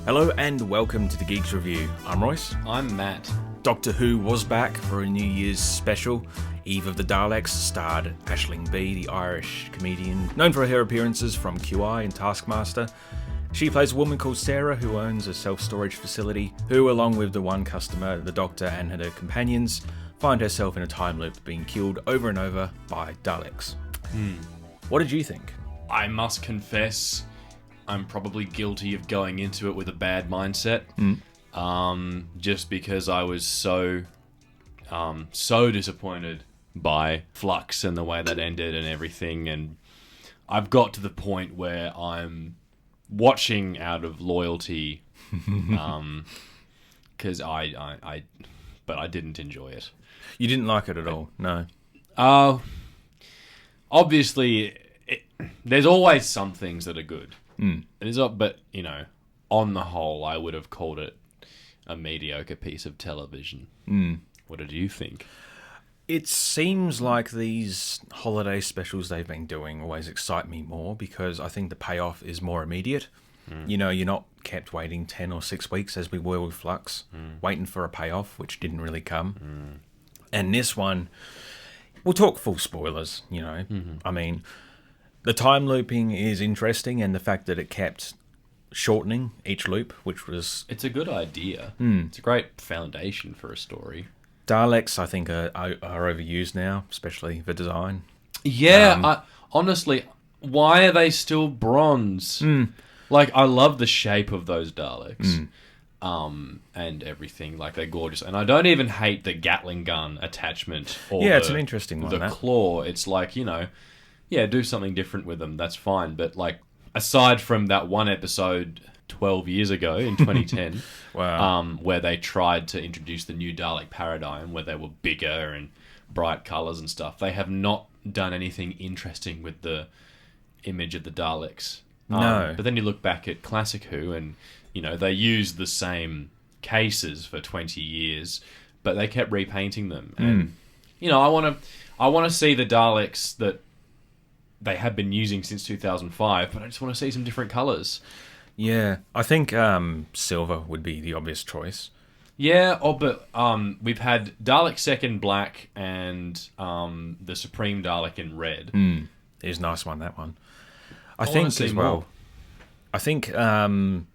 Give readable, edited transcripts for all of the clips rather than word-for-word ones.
Hello and welcome to the Geeks Review. I'm Royce. I'm Matt. Doctor Who was back for a New Year's special. Eve of the Daleks starred Aisling Bea, the Irish comedian, known for her appearances from QI and Taskmaster. She plays a woman called Sarah who owns a self-storage facility, who, along with the one customer, the Doctor and her companions, find herself in a time loop being killed over and over by Daleks. What did you think? I must confess, I'm probably guilty of going into it with a bad mindset. Just because I was so disappointed by Flux and the way that ended and everything, and I've got to the point where I'm watching out of loyalty, because I didn't enjoy it. You didn't like it at all? No. Obviously, there's always some things that are good. But, you know, on the whole, I would have called it a mediocre piece of television. What did you think? It seems like these holiday specials they've been doing always excite me more because I think the payoff is more immediate. You know, you're not kept waiting 10 or 6 weeks as we were with Flux, waiting for a payoff, which didn't really come. And this one, we'll talk full spoilers, you know. I mean, the time looping is interesting, and the fact that it kept shortening each loop, which was... It's a good idea. It's a great foundation for a story. Daleks, I think, are overused now, especially the design. Yeah, honestly, why are they still bronze? Like, I love the shape of those Daleks. And everything. Like, they're gorgeous. And I don't even hate the Gatling gun attachment. Or it's an interesting one. The claw. It's like, you know, yeah, do something different with them. That's fine. But, like, aside from that one episode 12 years ago in 2010, where they tried to introduce the new Dalek paradigm, where they were bigger and bright colours and stuff, they have not done anything interesting with the image of the Daleks. No. But then you look back at Classic Who and, you know, they used the same cases for 20 years, but they kept repainting them. And, you know, I want to see the Daleks that they have been using since 2005, but I just want to see some different colours. Yeah, I think silver would be the obvious choice. Yeah, but we've had Dalek Second Black and the Supreme Dalek in red. It was a nice one, that one. I think as well. More. I think, well,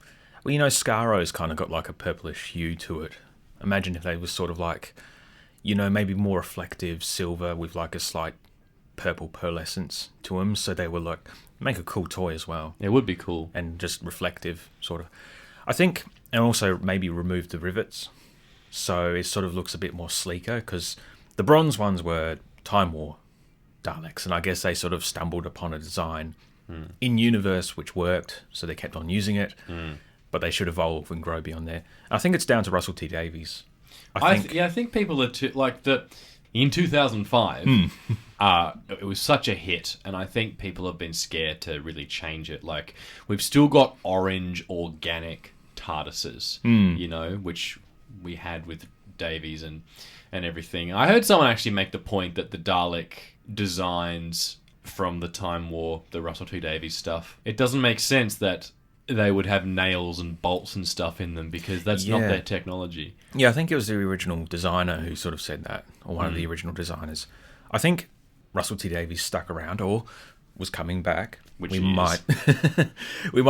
you know, Scaro's kind of got like a purplish hue to it. Imagine if they were sort of like, you know, maybe more reflective silver with like a slight purple pearlescence to them. So they were like, make a cool toy as well. It would be cool. And just reflective, sort of. I think, and also maybe remove the rivets. So it sort of looks a bit more sleeker because the bronze ones were Time War Daleks. And I guess they sort of stumbled upon a design in universe which worked, so they kept on using it, but they should evolve and grow beyond there. I think it's down to Russell T Davies. I think people are in 2005 it was such a hit, and I think people have been scared to really change it. Like, we've still got orange organic TARDISes, you know, which we had with Davies and everything. I heard someone actually make the point that the Dalek designs from the Time War, the Russell T Davies stuff, it doesn't make sense that they would have nails and bolts and stuff in them because that's not their technology. Yeah, I think it was the original designer who sort of said that, or one of the original designers. I think Russell T Davies stuck around or was coming back. We might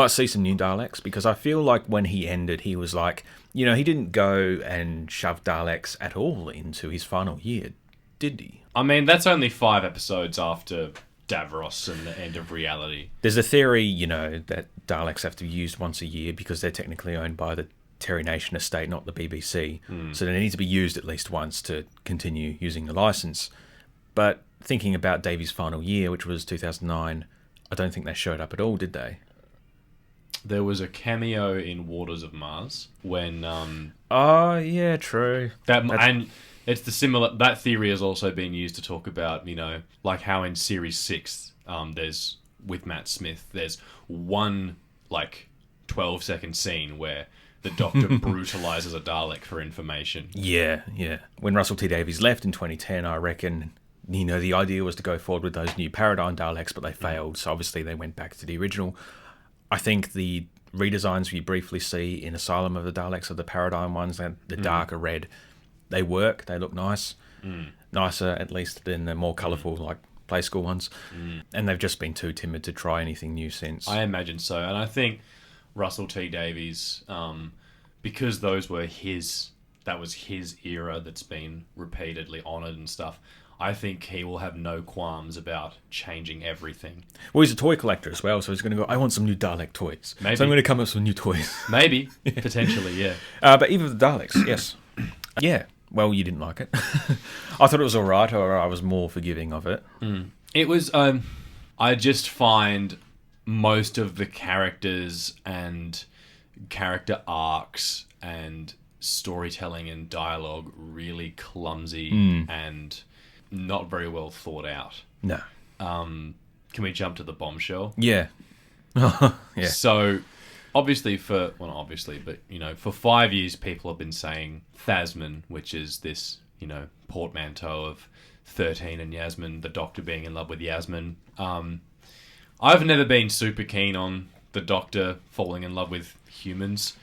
see some new Daleks, because I feel like when he ended, he was like, you know, he didn't go and shove Daleks at all into his final year, did he? I mean, that's only 5 episodes after Davros and the end of reality. There's a theory, you know, that Daleks have to be used once a year because they're technically owned by the Terry Nation estate, not the BBC. So they need to be used at least once to continue using the license. But thinking about Davies' final year, which was 2009, I don't think they showed up at all, did they? There was a cameo in Waters of Mars when... Oh, yeah, true. And it's the similar... That theory has also been used to talk about, you know, like how in Series 6, there's, with Matt Smith, there's one, like, 12-second scene where the Doctor brutalizes a Dalek for information. Yeah. When Russell T Davies left in 2010, I reckon, you know, the idea was to go forward with those new Paradigm Daleks, but they failed, so obviously they went back to the original. I think the redesigns we briefly see in Asylum of the Daleks, of the Paradigm ones, the darker red, they work. They look nice, nicer at least than the more colourful like Play School ones. And they've just been too timid to try anything new since. I imagine so, and I think Russell T Davies, because those were that was his era that's been repeatedly honoured and stuff. I think he will have no qualms about changing everything. Well, he's a toy collector as well, so he's going to go, I want some new Dalek toys. Maybe. So I'm going to come up with some new toys. Maybe. Potentially, yeah. But even the Daleks, yes. Yeah. Well, you didn't like it. I thought it was all right, or I was more forgiving of it. It was... I just find most of the characters and character arcs and storytelling and dialogue really clumsy and not very well thought out. No. Can we jump to the bombshell? Yeah. Yeah. So, obviously not obviously, but, for 5 years people have been saying Thasmin, which is this, portmanteau of 13 and Yasmin, the Doctor being in love with Yasmin. I've never been super keen on the Doctor falling in love with humans.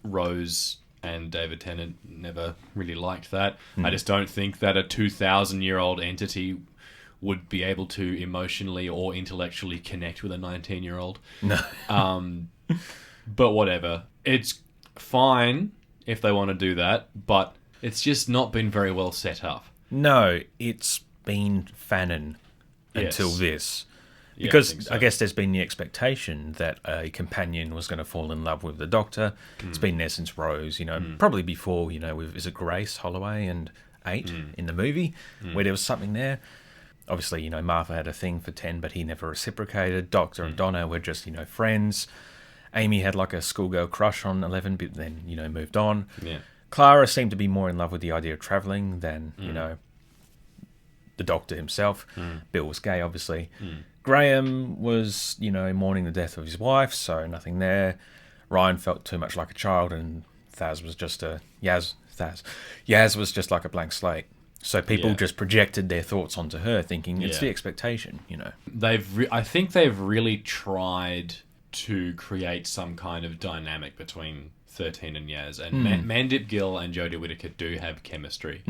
Rose and David Tennant never really liked that. I just don't think that a 2,000-year-old entity would be able to emotionally or intellectually connect with a 19-year-old. No. But whatever. It's fine if they want to do that, but it's just not been very well set up. No, it's been Fanon until this. Because Yeah, I guess there's been the expectation that a companion was going to fall in love with the Doctor. It's been there since Rose, probably before, with, is it Grace Holloway and 8 in the movie, where there was something there. Obviously, Martha had a thing for 10, but he never reciprocated. Doctor and Donna were just, friends. Amy had like a schoolgirl crush on 11, but then, moved on. Yeah. Clara seemed to be more in love with the idea of travelling than, the Doctor himself. Bill was gay, obviously. Graham was, mourning the death of his wife, so nothing there. Ryan felt too much like a child, and Yaz was just like a blank slate. So people just projected their thoughts onto her, thinking it's the expectation, I think they've really tried to create some kind of dynamic between 13 and Yaz, and Mandip Gill and Jodie Whittaker do have chemistry.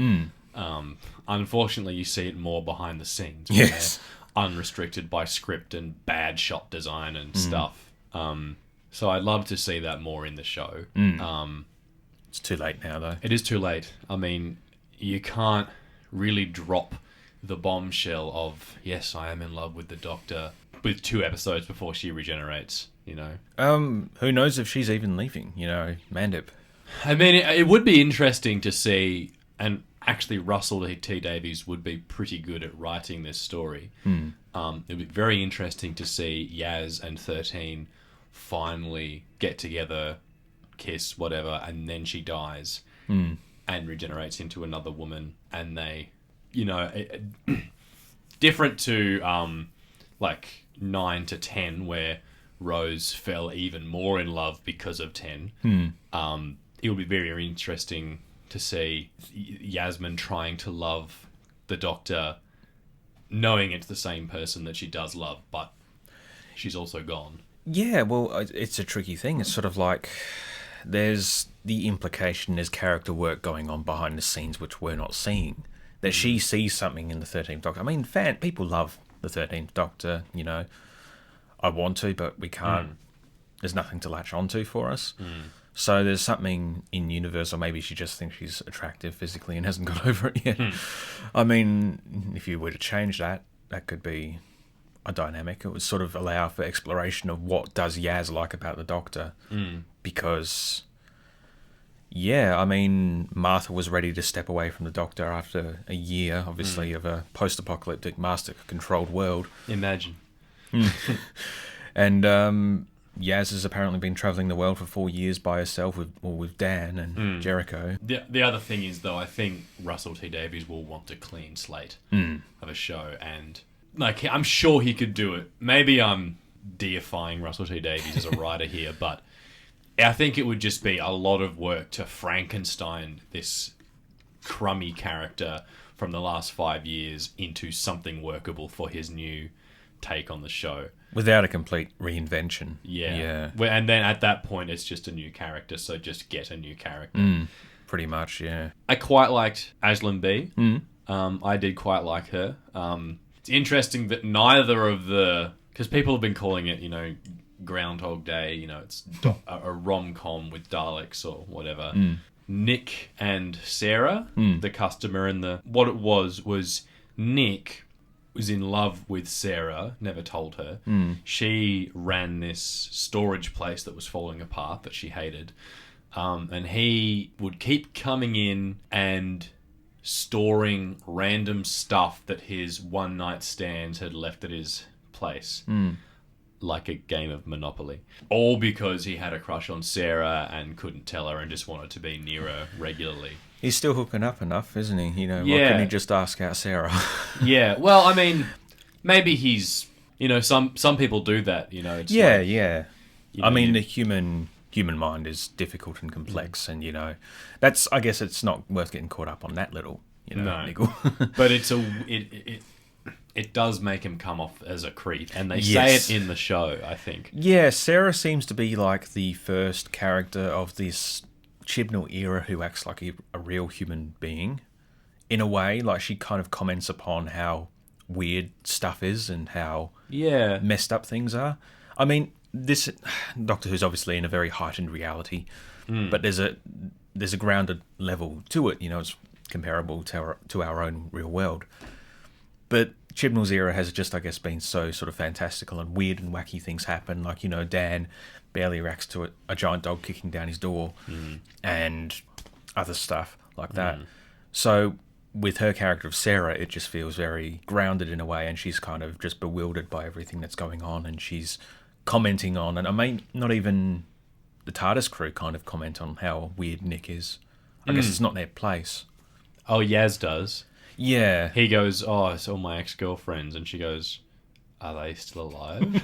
Unfortunately, you see it more behind the scenes. Yes. Unrestricted by script and bad shot design and stuff. So I'd love to see that more in the show. It's too late now, though. It is too late. I mean, you can't really drop the bombshell of, yes, I am in love with the Doctor, with 2 episodes before she regenerates, Who knows if she's even leaving, Mandip. I mean, it would be interesting to see, and actually Russell T Davies would be pretty good at writing this story. It would be very interesting to see Yaz and 13 finally get together, kiss, whatever, and then she dies and regenerates into another woman, and they, different to like 9 to 10, where Rose fell even more in love because of 10. It would be very, very interesting to see Yasmin trying to love the Doctor, knowing it's the same person that she does love, but she's also gone. Yeah, well, it's a tricky thing. It's sort of like there's the implication there's character work going on behind the scenes which we're not seeing. That she sees something in the 13th Doctor. I mean, people love the 13th Doctor, I want to, but we can't. There's nothing to latch onto for us. So there's something in universe, or maybe she just thinks she's attractive physically and hasn't got over it yet. I mean, if you were to change that, that could be a dynamic. It would sort of allow for exploration of what does Yaz like about the Doctor. Because, I mean, Martha was ready to step away from the Doctor after a year, obviously, of a post-apocalyptic master-controlled world. Imagine. And Yaz has apparently been travelling the world for 4 years by herself with Dan and Jericho. The other thing is, though, I think Russell T Davies will want a clean slate of a show, and I'm sure he could do it. Maybe I'm deifying Russell T Davies as a writer here, but I think it would just be a lot of work to Frankenstein this crummy character from the last 5 years into something workable for his new take on the show. Without a complete reinvention. Yeah. And then at that point, it's just a new character, so just get a new character. Pretty much, yeah. I quite liked Ashlyn B. I did quite like her. It's interesting that neither of the... Because people have been calling it, Groundhog Day, it's a rom-com with Daleks or whatever. Nick and Sarah, the customer, and what it was Nick was in love with Sarah, never told her. She ran this storage place that was falling apart that she hated. And he would keep coming in and storing random stuff that his one-night stands had left at his place. Like a game of Monopoly. All because he had a crush on Sarah and couldn't tell her and just wanted to be near her regularly. He's still hooking up enough, isn't he? Why couldn't he just ask out Sarah? Yeah, well, I mean, maybe he's... some people do that, It's yeah. I mean, the human mind is difficult and complex, and, that's... I guess it's not worth getting caught up on that little, niggle. But it does make him come off as a creep, and they say it in the show, I think. Yeah, Sarah seems to be like the first character of this Chibnall era who acts like a real human being. In a way, like she kind of comments upon how weird stuff is and how messed up things are. I mean, this Doctor Who's obviously in a very heightened reality, but there's a grounded level to it. It's comparable to our own real world. But Chibnall's era has just, I guess, been so sort of fantastical and weird and wacky things happen. Like, Dan barely reacts to a giant dog kicking down his door and other stuff like that. So with her character of Sarah, it just feels very grounded in a way, and she's kind of just bewildered by everything that's going on, and she's commenting on, and I mean, not even the TARDIS crew kind of comment on how weird Nick is. I guess it's not their place. Oh, Yaz does. Yeah. He goes, oh, it's all my ex-girlfriends. And she goes, are they still alive?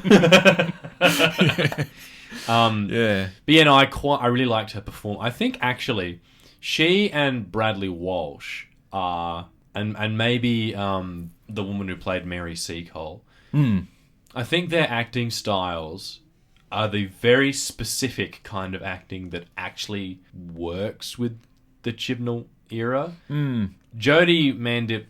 Yeah. But yeah, no, I really liked her perform. I think, actually, she and Bradley Walsh are... And maybe the woman who played Mary Seacole. I think their acting styles are the very specific kind of acting that actually works with the Chibnall era. Jodie Mandip,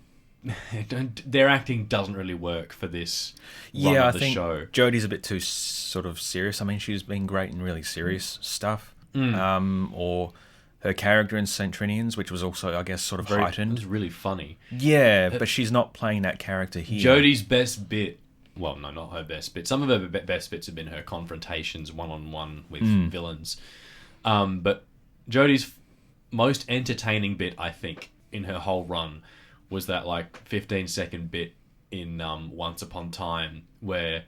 their acting doesn't really work for this run of the show. I think Jodie's a bit too sort of serious. I mean, she's been great in really serious stuff. Or her character in Centrinians, which was also, I guess, sort of heightened. It was really funny. Yeah, but she's not playing that character here. Jodie's best bit... Well, no, not her best bit. Some of her best bits have been her confrontations one-on-one with villains. But Jodie's most entertaining bit, I think, in her whole run was that, 15-second bit in Once Upon Time where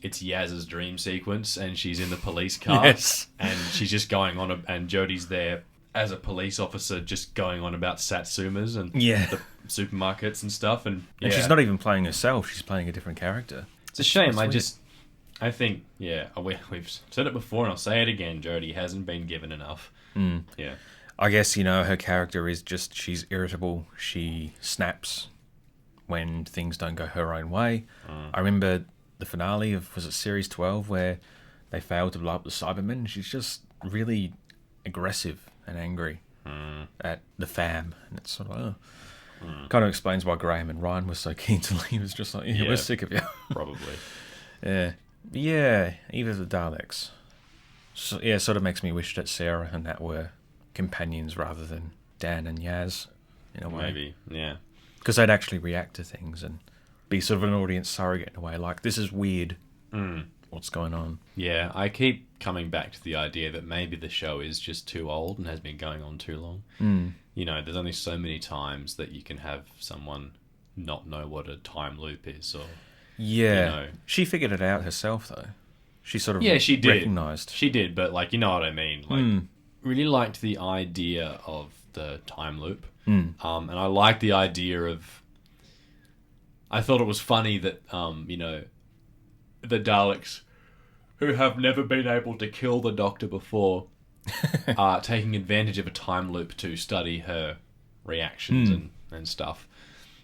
it's Yaz's dream sequence and she's in the police car. Yes. And she's just going on, and Jodie's there as a police officer just going on about Satsumas and the supermarkets and stuff. And she's not even playing herself. She's playing a different character. It's a shame. I think, we've said it before and I'll say it again. Jodie hasn't been given enough. Yeah. I guess, her character is just, she's irritable. She snaps when things don't go her own way. I remember the finale of, was it Series 12, where they failed to blow up the Cybermen. She's just really aggressive and angry at the fam. And it's sort of, kind of explains why Graham and Ryan were so keen to leave. It's just like, we're sick of you. Probably. Yeah, either the Daleks. So, sort of makes me wish that Sarah and that were companions rather than Dan and Yaz, in a way. Maybe, yeah. Because they'd actually react to things and be sort of an audience surrogate in a way. Like, this is weird. What's going on? Yeah, I keep coming back to the idea that maybe the show is just too old and has been going on too long. There's only so many times that you can have someone not know what a time loop is, or... Yeah. She figured it out herself, though. She sort of she did. recognised. She did, but, you know what I mean. Really liked the idea of the time loop. And I liked the idea of... I thought it was funny that, the Daleks, who have never been able to kill the Doctor before, are taking advantage of a time loop to study her reactions and stuff.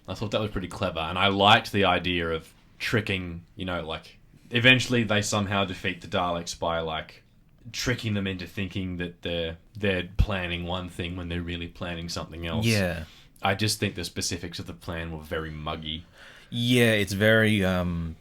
I thought that was pretty clever. And I liked the idea of tricking, like, eventually they somehow defeat the Daleks by, like, tricking them into thinking that they're planning one thing when they're really planning something else. Yeah. I just think the specifics of the plan were very muggy. Yeah, it's very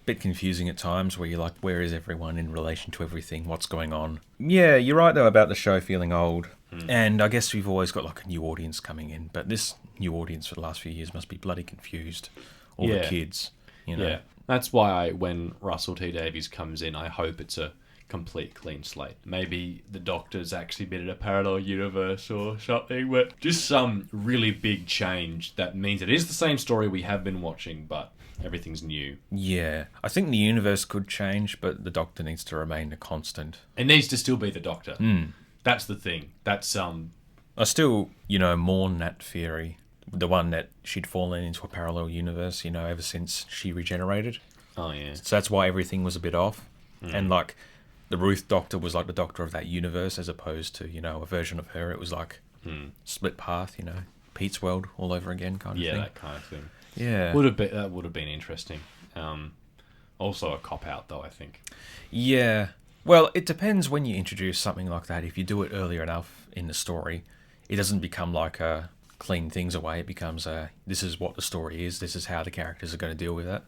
bit confusing at times where you're like, where is everyone in relation to everything? What's going on? Yeah, you're right, though, about the show feeling old. And I guess we've always got, like, a new audience coming in. But this new audience for the last few years must be bloody confused. All the kids, Yeah. That's why when Russell T Davies comes in, I hope it's a complete clean slate. Maybe the Doctor's actually been in a parallel universe or something, but just some really big change that means it is the same story we have been watching, but everything's new. Yeah. I think the universe could change, but the Doctor needs to remain a constant. It needs to still be the Doctor. That's the thing. That's I still, mourn that theory. The one that she'd fallen into a parallel universe, ever since she regenerated. Oh, yeah. So that's why everything was a bit off. And, like, the Ruth Doctor was like the Doctor of that universe as opposed to, a version of her. It was like split path, Pete's World all over again kind of thing. Yeah, that kind of thing. Yeah. That would have been interesting. Also a cop-out, though, I think. Yeah. Well, it depends when you introduce something like that. If you do it earlier enough in the story, it doesn't become like a clean things away. It becomes this is what the story is. This is how the characters are going to deal with it.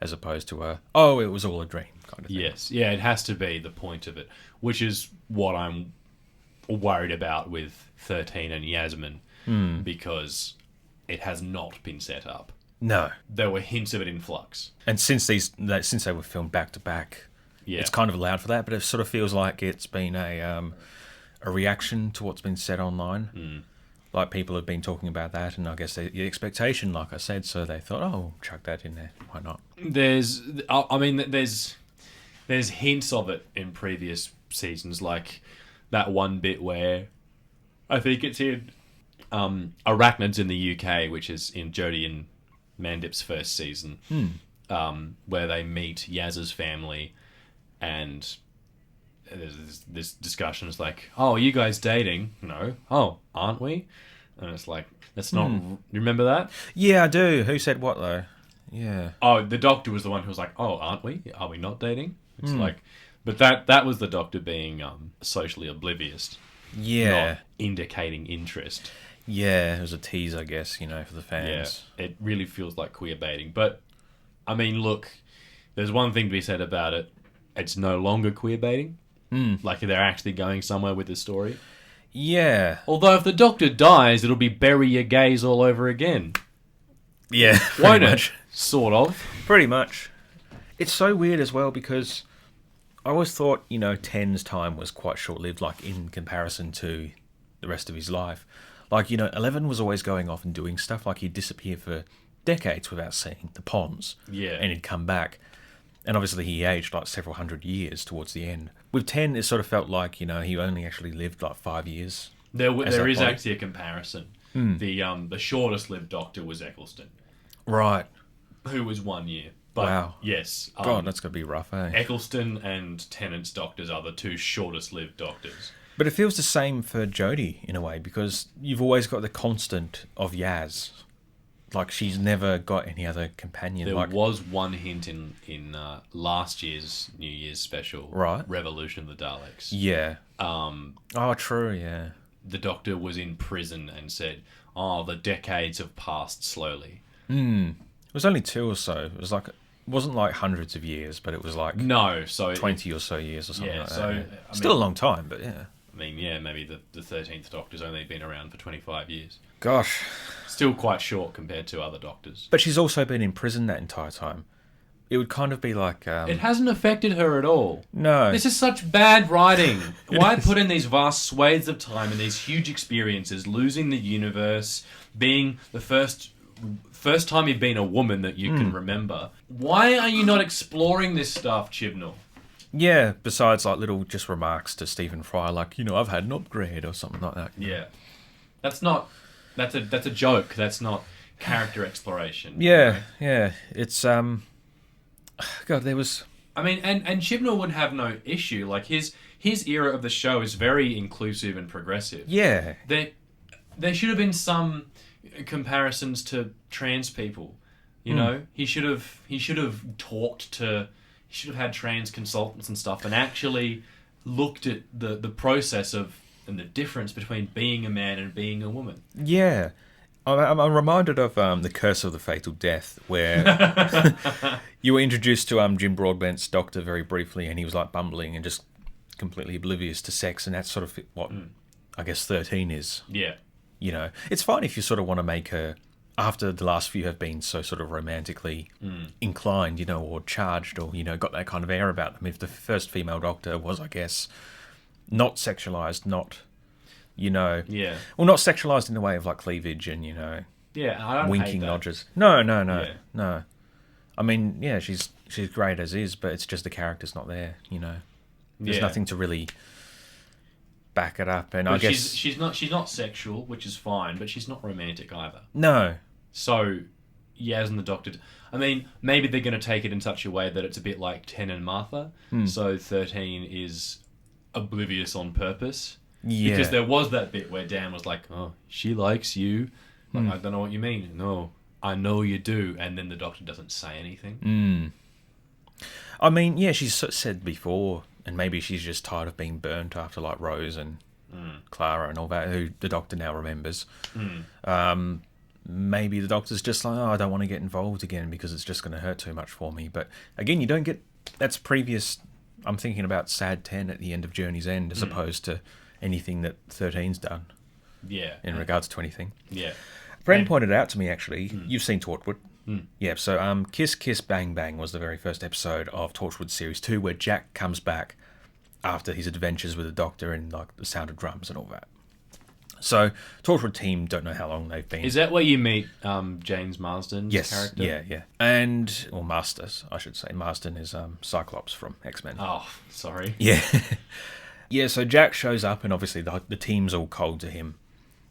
As opposed to it was all a dream kind of thing. Yes. Yeah, it has to be the point of it, which is what I'm worried about with 13 and Yasmin, because it has not been set up. No. There were hints of it in flux. And since they were filmed back to back, it's kind of allowed for that, but it sort of feels like it's been a reaction to what's been said online. Like, people have been talking about that, and I guess the expectation, like I said, so they thought, chuck that in there. Why not? There's hints of it in previous seasons, like that one bit where I think it's in Arachnids in the UK, which is in Jodie and Mandip's first season, where they meet Yaz's family, and there's this discussion. It's like, are you guys dating? No. Oh, aren't we? And it's like, that's not... You remember that? Yeah, I do. Who said what, though? Yeah. Oh, the Doctor was the one who was like, oh, aren't we? Are we not dating? It's like... But that was the Doctor being socially oblivious. Yeah. Not indicating interest. Yeah, it was a tease, I guess, for the fans. Yeah, it really feels like queer baiting. But, I mean, look, there's one thing to be said about it. It's no longer queer baiting. Like, they're actually going somewhere with the story. Yeah. Although if the Doctor dies, it'll be bury your gays all over again. Yeah, Won't much. it? Sort of. Pretty much. It's so weird as well because I always thought, 10's time was quite short-lived, like, in comparison to the rest of his life. Like, 11 was always going off and doing stuff. Like, he'd disappear for decades without seeing the ponds. Yeah. And he'd come back. And obviously he aged like several hundred years towards the end. With 10, it sort of felt like, he only actually lived like 5 years. There is actually a comparison. The shortest lived Doctor was Eccleston. Right. Who was 1 year. But wow. Yes. God, that's going to be rough, eh? Eccleston and Tennant's Doctors are the two shortest lived Doctors. But it feels the same for Jodie, in a way, because you've always got the constant of Yaz. Like, she's never got any other companion. There was one hint in last year's New Year's special, right? Revolution of the Daleks. Yeah. Oh, true, yeah. The Doctor was in prison and said, the decades have passed slowly. It was only 2 or so. It wasn't like hundreds of years, but it was like 20 or so years or something like that. Yeah. Still a long time, but yeah. I mean, yeah, maybe the 13th Doctor's only been around for 25 years. Gosh. Still quite short compared to other Doctors. But she's also been in prison that entire time. It would kind of be like... It hasn't affected her at all. No. This is such bad writing. Why put in these vast swathes of time and these huge experiences, losing the universe, being the first time you've been a woman that you can remember? Why are you not exploring this stuff, Chibnall? Yeah, besides like little just remarks to Stephen Fry, like, I've had an upgrade or something like that. Yeah. That's a joke. That's not character exploration. Yeah, yeah. It's, God, there was... I mean, and Chibnall would have no issue. Like, his era of the show is very inclusive and progressive. Yeah. There should have been some comparisons to trans people. You know, he should have talked to. He should have had trans consultants and stuff, and actually looked at the process of and the difference between being a man and being a woman. Yeah. I'm reminded of The Curse of the Fatal Death, where you were introduced to Jim Broadbent's doctor very briefly, and he was like bumbling and just completely oblivious to sex, and that's sort of what I guess 13 is. Yeah. You know, it's fine if you sort of want to make her, after the last few have been so sort of romantically inclined, you know, or charged, or, you know, got that kind of air about them. If the first female doctor was, I guess, not sexualized, not, you know... Yeah. Well, not sexualized in the way of, like, cleavage and, you know... Yeah, I don't winking hate that. nodges. No. Yeah. No. I mean, yeah, she's great as is, but it's just the character's not there, you know. There's nothing to really back it up, and But I guess she's not sexual, which is fine, but she's not romantic either. no. So, Yaz and the Doctor... I mean, maybe they're going to take it in such a way that it's a bit like 10 and Martha. So 13 is oblivious on purpose. Yeah. Because there was that bit where Dan was like, oh, she likes you. Like, I don't know what you mean. No, I know you do. And then the Doctor doesn't say anything. I mean, yeah, she's said before, and maybe she's just tired of being burnt after, like, Rose and Clara and all that, who the Doctor now remembers. Maybe the Doctor's just like, oh, I don't want to get involved again because it's just going to hurt too much for me. But again, you don't get... That's previous... I'm thinking about Sad 10 at the end of Journey's End as opposed to anything that 13's done. Yeah. In regards to anything. Yeah. Bren pointed out to me, actually, you've seen Torchwood. Yeah, so Kiss Kiss Bang Bang was the very first episode of Torchwood Series 2 where Jack comes back after his adventures with the Doctor and, like, the sound of drums and all that. So, Torchwood team don't know how long they've been. Is that where you meet James Marsden's character? Yeah. And, or Masters, I should say. Marsden is Cyclops from X-Men. Oh, sorry. Yeah. Yeah, so Jack shows up and obviously the team's all cold to him.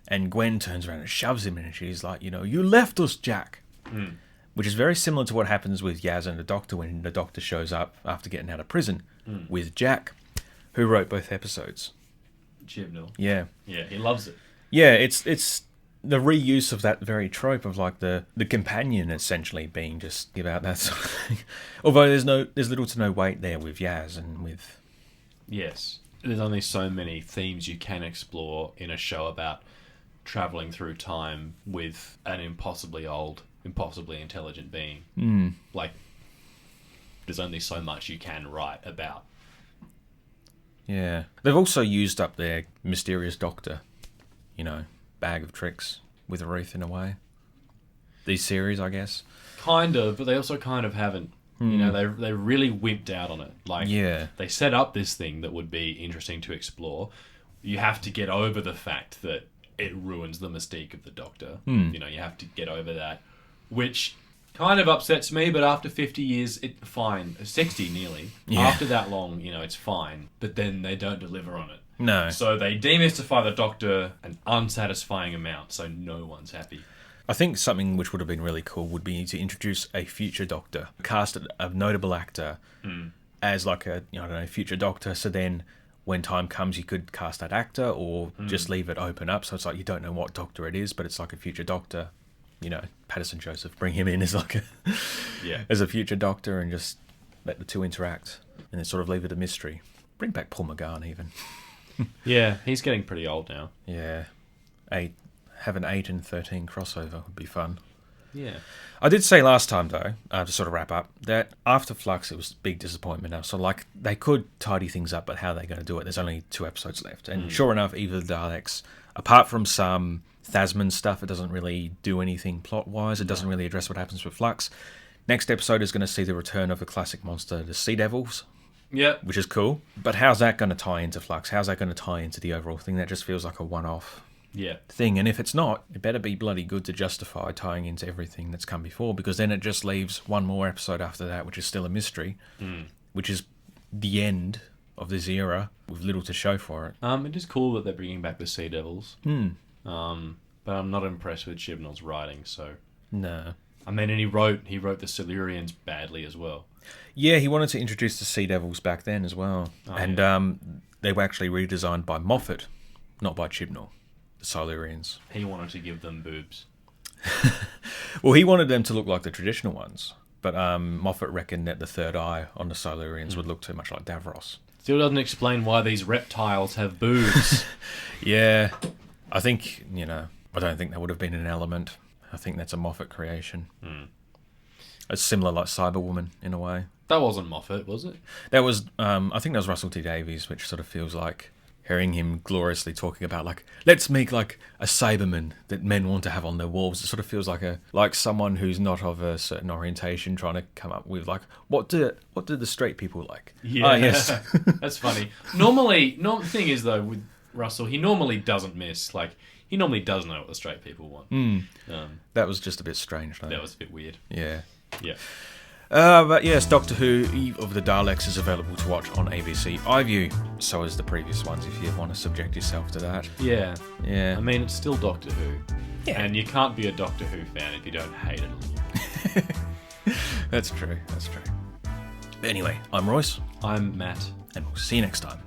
And Gwen turns around and shoves him in and she's like, you know, you left us, Jack. Which is very similar to what happens with Yaz and the Doctor when the Doctor shows up after getting out of prison with Jack, who wrote both episodes. Chibnall. Yeah. Yeah, he loves it. Yeah, it's the reuse of that very trope of, like, the companion essentially being just about that sort of thing. Although there's little to no weight there with Yaz and with... Yes. There's only so many themes you can explore in a show about travelling through time with an impossibly old, impossibly intelligent being. Like, there's only so much you can write about. Yeah. They've also used up their mysterious Doctor, you know, bag of tricks with Ruth in a way. These series, I guess. Kind of, but they also kind of haven't. You know, they really wimped out on it. Like, they set up this thing that would be interesting to explore. You have to get over the fact that it ruins the mystique of the Doctor. You know, you have to get over that, which kind of upsets me, but after 50 years, it's fine. 60 nearly. Yeah. After that long, you know, it's fine. But then they don't deliver on it. No. So they demystify the Doctor an unsatisfying amount, so no one's happy. I think something which would have been really cool would be to introduce a future Doctor, cast a notable actor as, like, a, you know, I don't know, future Doctor, so then when time comes you could cast that actor or just leave it open up, so it's like you don't know what Doctor it is, but it's like a future Doctor. You know, Patterson Joseph, bring him in as like a as a future Doctor and just let the two interact and then sort of leave it a mystery. Bring back Paul McGann even. Yeah, he's getting pretty old now. Yeah. Have an 8 and 13 crossover would be fun. Yeah. I did say last time, though, to sort of wrap up, that after Flux it was a big disappointment now. So, like, they could tidy things up, but how are they going to do it? There's only 2 episodes left. And sure enough, either the Daleks, apart from some Thasman stuff, it doesn't really do anything plot-wise. It doesn't really address what happens with Flux. Next episode is going to see the return of the classic monster, the Sea Devils. Yep. Which is cool. But how's that going to tie into Flux? How's that going to tie into the overall thing? That just feels like a one-off thing. And if it's not, it better be bloody good to justify tying into everything that's come before, because then it just leaves one more episode after that, which is still a mystery, which is the end of this era with little to show for it. It is cool that they're bringing back the Sea Devils. But I'm not impressed with Chibnall's writing, so... No. I mean, and he wrote the Silurians badly as well. Yeah, he wanted to introduce the Sea Devils back then as well. They were actually redesigned by Moffat, not by Chibnall, the Silurians. He wanted to give them boobs. Well, he wanted them to look like the traditional ones, but Moffat reckoned that the third eye on the Silurians would look too much like Davros. Still doesn't explain why these reptiles have boobs. Yeah, I think, I don't think that would have been an element. I think that's a Moffat creation. It's similar like Cyberwoman in a way. That wasn't Moffat, was it? That was, I think that was Russell T Davies, which sort of feels like hearing him gloriously talking about, like, let's make like a Cyberman that men want to have on their walls. It sort of feels like someone who's not of a certain orientation trying to come up with like, what do the straight people like? Yeah, yes. That's funny. Normally, thing is though with Russell, he normally doesn't miss. Like, he normally does know what the straight people want. That was just a bit strange, though. That was a bit weird. Yeah. Yeah. But yes, Doctor Who, Eve of the Daleks is available to watch on ABC iView. So is the previous ones if you want to subject yourself to that. Yeah. Yeah. I mean, it's still Doctor Who. Yeah. And you can't be a Doctor Who fan if you don't hate it a little. That's true. But anyway, I'm Royce. I'm Matt. And we'll see you next time.